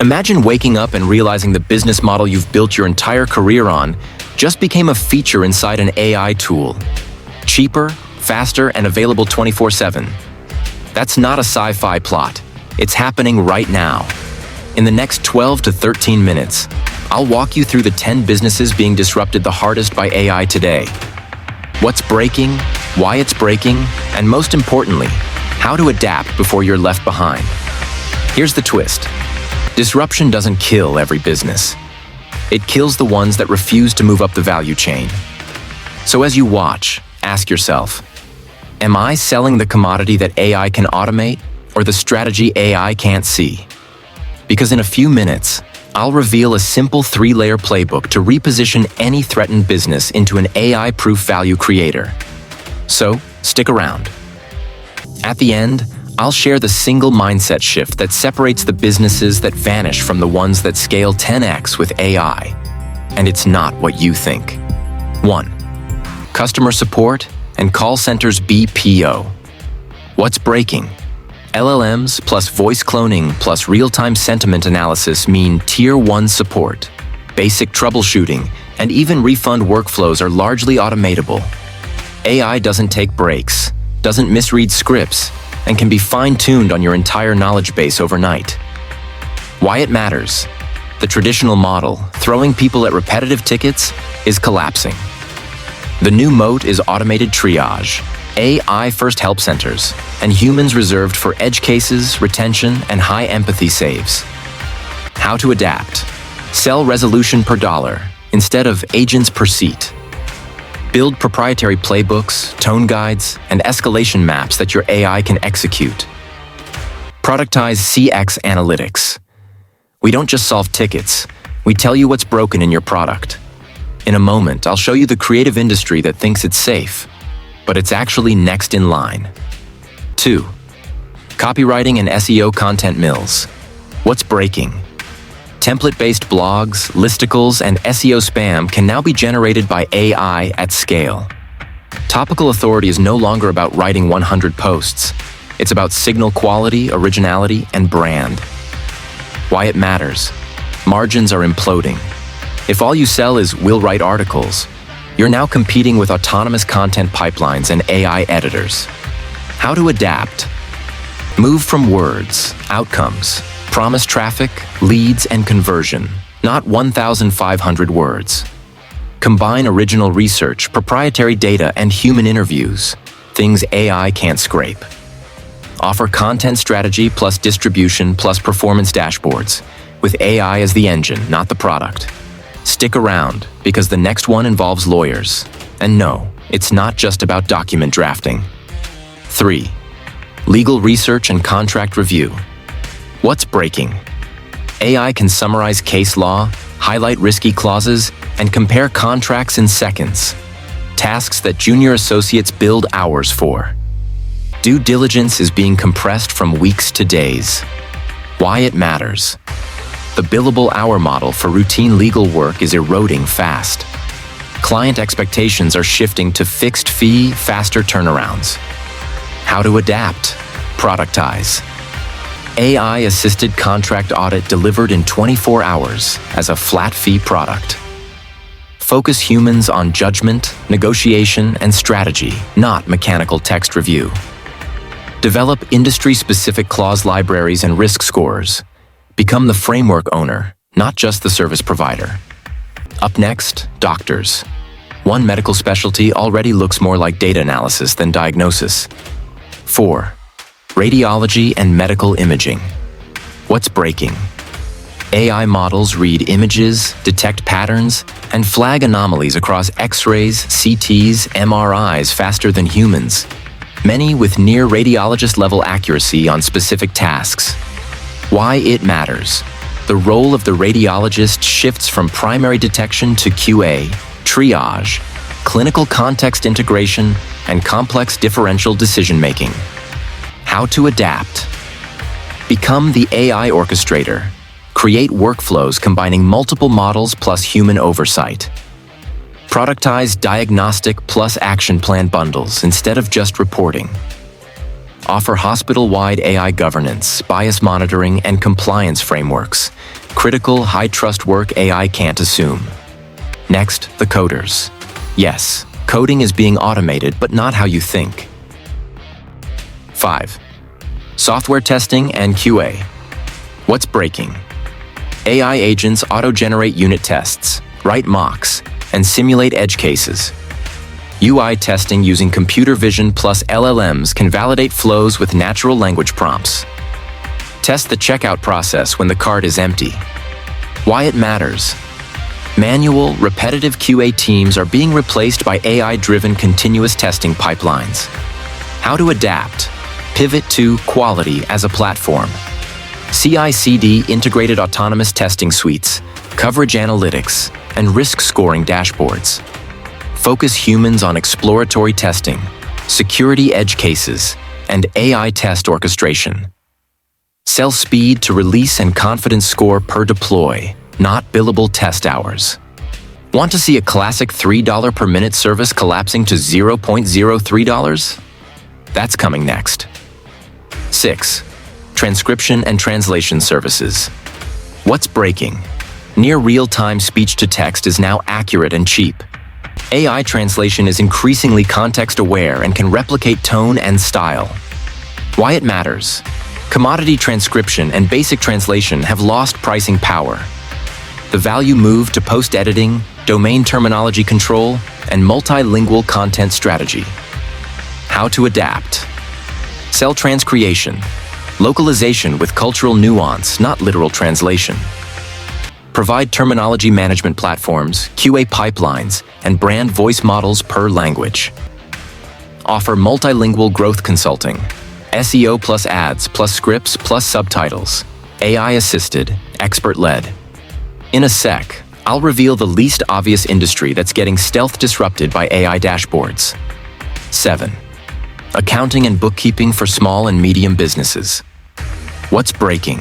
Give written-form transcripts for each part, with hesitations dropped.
Imagine waking up and realizing the business model you've built your entire career on just became a feature inside an AI tool. Cheaper, faster, and available 24/7. That's not a sci-fi plot. It's happening right now. In the next 12 to 13 minutes, I'll walk you through the 10 businesses being disrupted the hardest by AI today. What's breaking, why it's breaking, and most importantly, how to adapt before you're left behind. Here's the twist. Disruption doesn't kill every business. It kills the ones that refuse to move up the value chain. So as you watch, ask yourself, am I selling the commodity that AI can automate or the strategy AI can't see? Because in a few minutes, I'll reveal a simple 3-layer playbook to reposition any threatened business into an AI-proof value creator. So, stick around. At the end, I'll share the single mindset shift that separates the businesses that vanish from the ones that scale 10x with AI. And it's not what you think. 1. Customer support and call centers BPO. What's breaking? LLMs plus voice cloning plus real-time sentiment analysis mean Tier 1 support. Basic troubleshooting and even refund workflows are largely automatable. AI doesn't take breaks, doesn't misread scripts, and can be fine-tuned on your entire knowledge base overnight. Why it matters? The traditional model, throwing people at repetitive tickets, is collapsing. The new moat is automated triage, AI-first help centers, and humans reserved for edge cases, retention, and high empathy saves. How to adapt? Sell resolution per dollar instead of agents per seat. Build proprietary playbooks, tone guides, and escalation maps that your AI can execute. Productize CX analytics. We don't just solve tickets, we tell you what's broken in your product. In a moment, I'll show you the creative industry that thinks it's safe, but it's actually next in line. 2. Copywriting and SEO content mills. What's breaking? Template-based blogs, listicles, and SEO spam can now be generated by AI at scale. Topical authority is no longer about writing 100 posts. It's about signal quality, originality, and brand. Why it matters? Margins are imploding. If all you sell is "we'll write articles," you're now competing with autonomous content pipelines and AI editors. How to adapt? Move from words, outcomes. Promise traffic, leads, and conversion, not 1,500 words. Combine original research, proprietary data, and human interviews, things AI can't scrape. Offer content strategy plus distribution plus performance dashboards, with AI as the engine, not the product. Stick around, because the next one involves lawyers. And no, it's not just about document drafting. 3. Legal research and contract review. What's breaking? AI can summarize case law, highlight risky clauses, and compare contracts in seconds. Tasks that junior associates build hours for. Due diligence is being compressed from weeks to days. Why it matters? The billable hour model for routine legal work is eroding fast. Client expectations are shifting to fixed fee, faster turnarounds. How to adapt? Productize. AI-assisted contract audit delivered in 24 hours as a flat-fee product. Focus humans on judgment, negotiation, and strategy, not mechanical text review. Develop industry-specific clause libraries and risk scores. Become the framework owner, not just the service provider. Up next, doctors. One medical specialty already looks more like data analysis than diagnosis. 4. Radiology and medical imaging. What's breaking? AI models read images, detect patterns, and flag anomalies across X-rays, CTs, MRIs faster than humans, many with near radiologist-level accuracy on specific tasks. Why it matters? The role of the radiologist shifts from primary detection to QA, triage, clinical context integration, and complex differential decision-making. How to adapt? Become the AI orchestrator. Create workflows combining multiple models plus human oversight. Productize diagnostic plus action plan bundles instead of just reporting. Offer hospital-wide AI governance, bias monitoring, and compliance frameworks. Critical, high-trust work AI can't assume. Next, the coders. Yes, coding is being automated, but not how you think. 5. Software testing and QA. What's breaking? AI agents auto-generate unit tests, write mocks, and simulate edge cases. UI testing using computer vision plus LLMs can validate flows with natural language prompts. Test the checkout process when the cart is empty. Why it matters. Manual, repetitive QA teams are being replaced by AI-driven continuous testing pipelines. How to adapt. Pivot to quality as a platform. CI/CD integrated autonomous testing suites, coverage analytics, and risk scoring dashboards. Focus humans on exploratory testing, security edge cases, and AI test orchestration. Sell speed to release and confidence score per deploy, not billable test hours. Want to see a classic $3 per minute service collapsing to $0.03? That's coming next. 6. Transcription and translation services. What's breaking? Near real-time speech-to-text is now accurate and cheap. AI translation is increasingly context-aware and can replicate tone and style. Why it matters. Commodity transcription and basic translation have lost pricing power. The value moved to post-editing, domain terminology control, and multilingual content strategy. How to adapt. Sell transcreation. Localization with cultural nuance, not literal translation. Provide terminology management platforms, QA pipelines, and brand voice models per language. Offer multilingual growth consulting, SEO plus ads plus scripts plus subtitles, AI-assisted, expert-led. In a sec, I'll reveal the least obvious industry that's getting stealth disrupted by AI dashboards. 7. Accounting and bookkeeping for small and medium businesses. What's breaking?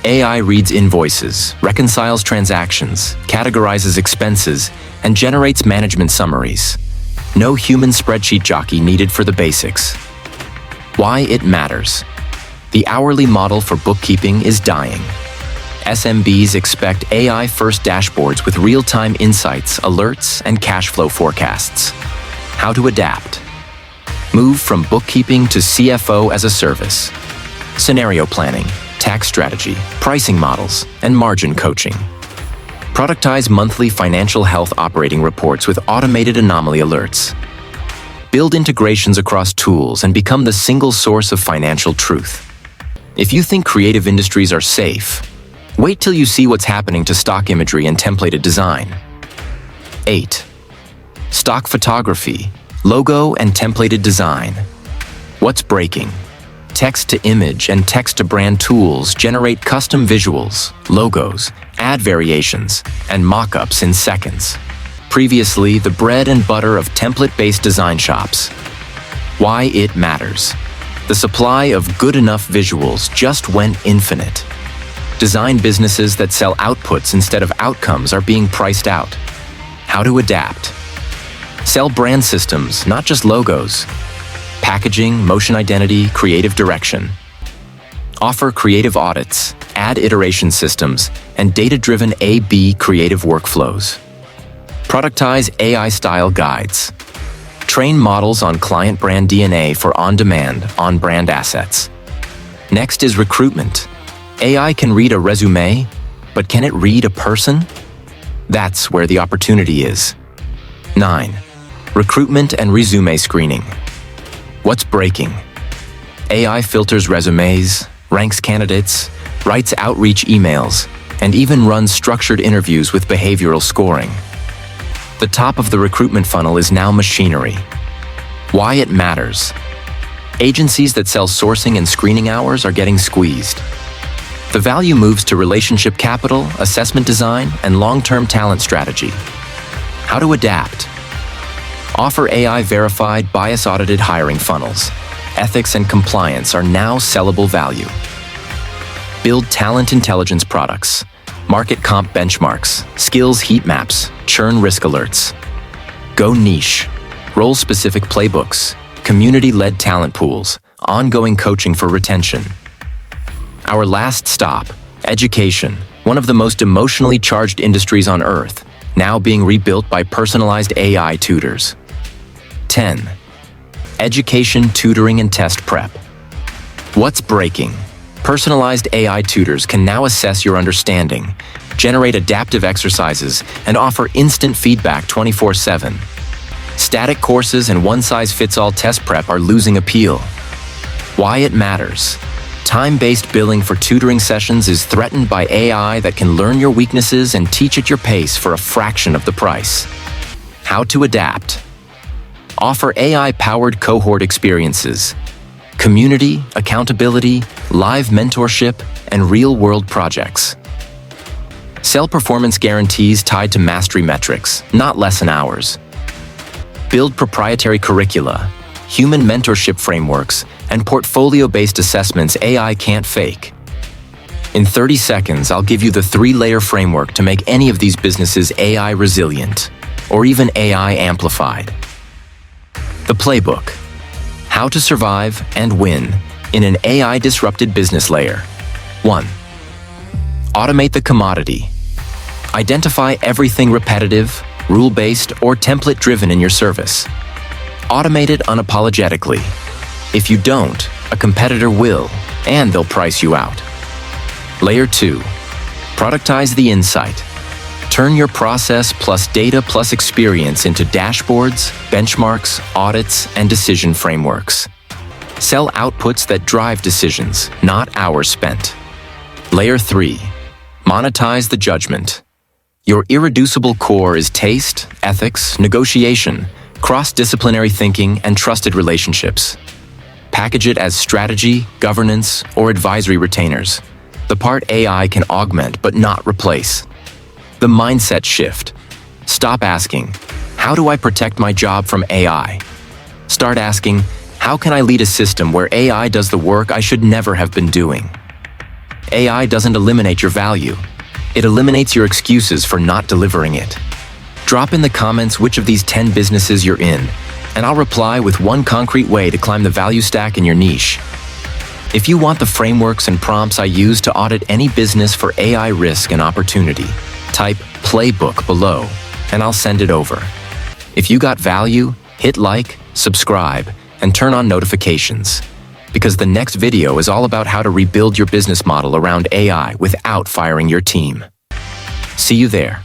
AI reads invoices, reconciles transactions, categorizes expenses, and generates management summaries. No human spreadsheet jockey needed for the basics. Why it matters. The hourly model for bookkeeping is dying. SMBs expect AI-first dashboards with real-time insights, alerts, and cash flow forecasts. How to adapt. Move from bookkeeping to CFO as a service. Scenario planning, tax strategy, pricing models, and margin coaching. Productize monthly financial health operating reports with automated anomaly alerts. Build integrations across tools and become the single source of financial truth. If you think creative industries are safe, wait till you see what's happening to stock imagery and templated design. 8. Stock photography, logo and templated design. What's breaking? Text-to-image and text-to-brand tools generate custom visuals, logos, ad variations, and mock-ups in seconds. Previously, the bread and butter of template-based design shops. Why it matters. The supply of good enough visuals just went infinite. Design businesses that sell outputs instead of outcomes are being priced out. How to adapt. Sell brand systems, not just logos. Packaging, motion identity, creative direction. Offer creative audits, ad iteration systems, and data-driven A/B creative workflows. Productize AI-style guides. Train models on client brand DNA for on-demand, on-brand assets. Next is recruitment. AI can read a resume, but can it read a person? That's where the opportunity is. 9. Recruitment and resume screening. What's breaking? AI filters resumes, ranks candidates, writes outreach emails, and even runs structured interviews with behavioral scoring. The top of the recruitment funnel is now machinery. Why it matters. Agencies that sell sourcing and screening hours are getting squeezed. The value moves to relationship capital, assessment design, and long-term talent strategy. How to adapt. Offer AI-verified, bias-audited hiring funnels. Ethics and compliance are now sellable value. Build talent intelligence products. Market comp benchmarks, skills heat maps, churn risk alerts. Go niche. Role-specific playbooks, community-led talent pools, ongoing coaching for retention. Our last stop, education, one of the most emotionally charged industries on Earth, now being rebuilt by personalized AI tutors. 10. Education, tutoring, and test prep. What's breaking? Personalized AI tutors can now assess your understanding, generate adaptive exercises, and offer instant feedback 24/7. Static courses and one-size-fits-all test prep are losing appeal. Why it matters. Time-based billing for tutoring sessions is threatened by AI that can learn your weaknesses and teach at your pace for a fraction of the price. How to adapt. Offer AI-powered cohort experiences, community, accountability, live mentorship, and real-world projects. Sell performance guarantees tied to mastery metrics, not lesson hours. Build proprietary curricula, human mentorship frameworks, and portfolio-based assessments AI can't fake. In 30 seconds, I'll give you the 3-layer framework to make any of these businesses AI resilient, or even AI amplified. The playbook. How to survive and win in an AI-disrupted business layer. 1. Automate the commodity. Identify everything repetitive, rule-based, or template-driven in your service. Automate it unapologetically. If you don't, a competitor will, and they'll price you out. Layer 2. Productize the insight. Turn your process plus data plus experience into dashboards, benchmarks, audits, and decision frameworks. Sell outputs that drive decisions, not hours spent. Layer 3. Monetize the judgment. Your irreducible core is taste, ethics, negotiation, cross-disciplinary thinking, and trusted relationships. Package it as strategy, governance, or advisory retainers. The part AI can augment but not replace. The mindset shift. Stop asking, how do I protect my job from AI? Start asking, how can I lead a system where AI does the work I should never have been doing? AI doesn't eliminate your value. It eliminates your excuses for not delivering it. Drop in the comments which of these 10 businesses you're in, and I'll reply with one concrete way to climb the value stack in your niche. If you want the frameworks and prompts I use to audit any business for AI risk and opportunity, type playbook below, and I'll send it over. If you got value, hit like, subscribe, and turn on notifications, because the next video is all about how to rebuild your business model around AI without firing your team. See you there.